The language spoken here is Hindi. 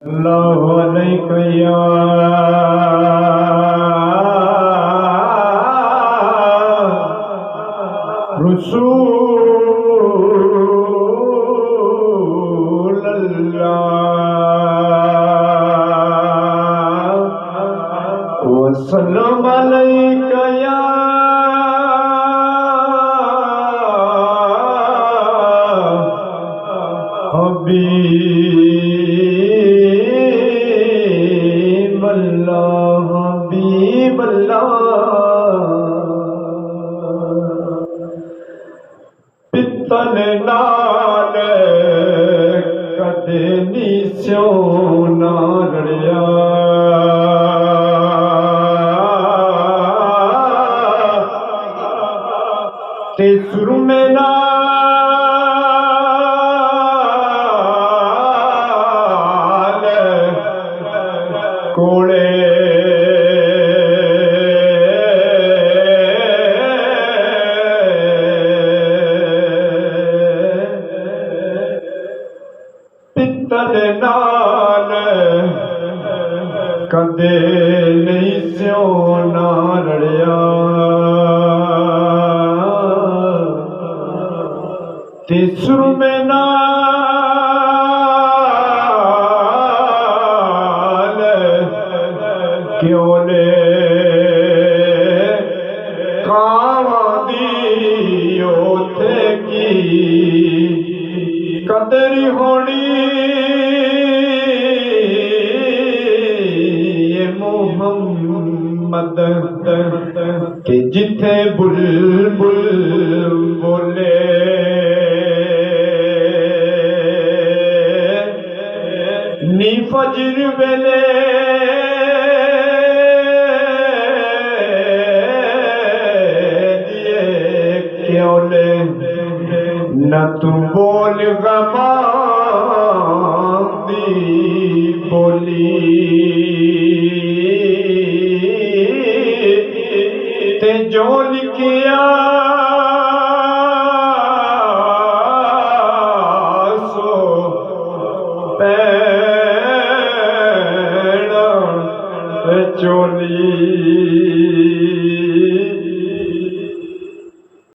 अल्लाहु अलैका या रसूल अल्लाह वसल्लम अलैका या हबीब अल्लाह हबीब अल्लाह पितल नाल कदे नी स्यो ना रड़िया ते सुरमे नाल कोड़े पितल नाल कदे नहीं स्यो ना रड़िया ते सुरमे नाल क्योले कावां दी ओथे की कदर होनी मोहम्मद के जिथे बुलबुल बोले नी फजर वेले दिए क्योले न तू बोल गमांदी बोली ते जो लिखिया सो